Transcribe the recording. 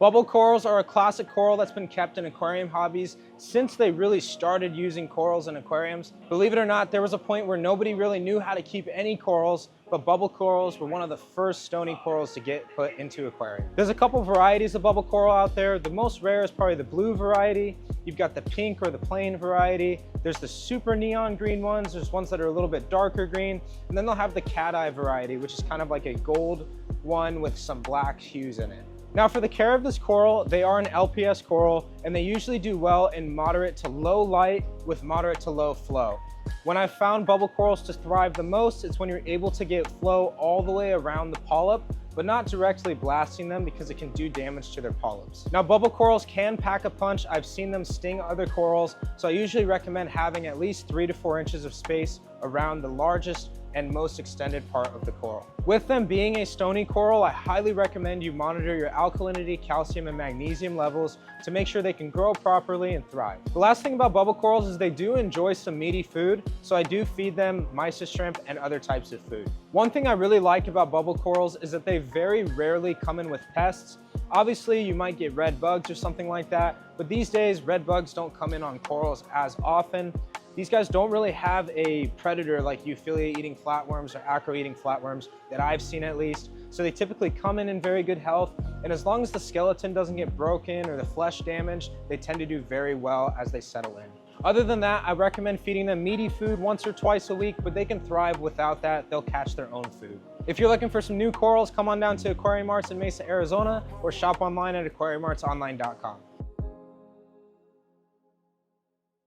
Bubble corals are a classic coral that's been kept in aquarium hobbies since they really started using corals in aquariums. Believe it or not, there was a point where nobody really knew how to keep any corals, but bubble corals were one of the first stony corals to get put into aquarium. There's a couple varieties of bubble coral out there. The most rare is probably the blue variety. You've got the pink or the plain variety. There's the super neon green ones. There's ones that are a little bit darker green. And then they'll have the cat eye variety, which is kind of like a gold one with some black hues in it. Now for the care of this coral, they are an LPS coral and they usually do well in moderate to low light with moderate to low flow. When I've found bubble corals to thrive the most, it's when you're able to get flow all the way around the polyp, but not directly blasting them because it can do damage to their polyps. Now bubble corals can pack a punch. I've seen them sting other corals, so I usually recommend having at least 3 to 4 inches of space around the largest and most extended part of the coral. With them being a stony coral, I highly recommend you monitor your alkalinity, calcium, and magnesium levels to make sure they can grow properly and thrive. The last thing about bubble corals is they do enjoy some meaty food, so I do feed them Mesa shrimp and other types of food. One thing I really like about bubble corals is that they very rarely come in with pests. Obviously, you might get red bugs or something like that, but these days, red bugs don't come in on corals as often. These guys don't really have a predator like Euphyllia eating flatworms or acro eating flatworms that I've seen at least. So they typically come in very good health. And as long as the skeleton doesn't get broken or the flesh damaged, they tend to do very well as they settle in. Other than that, I recommend feeding them meaty food once or twice a week, but they can thrive without that. They'll catch their own food. If you're looking for some new corals, come on down to Aquarium Arts in Mesa, Arizona, or shop online at aquariumartsonline.com.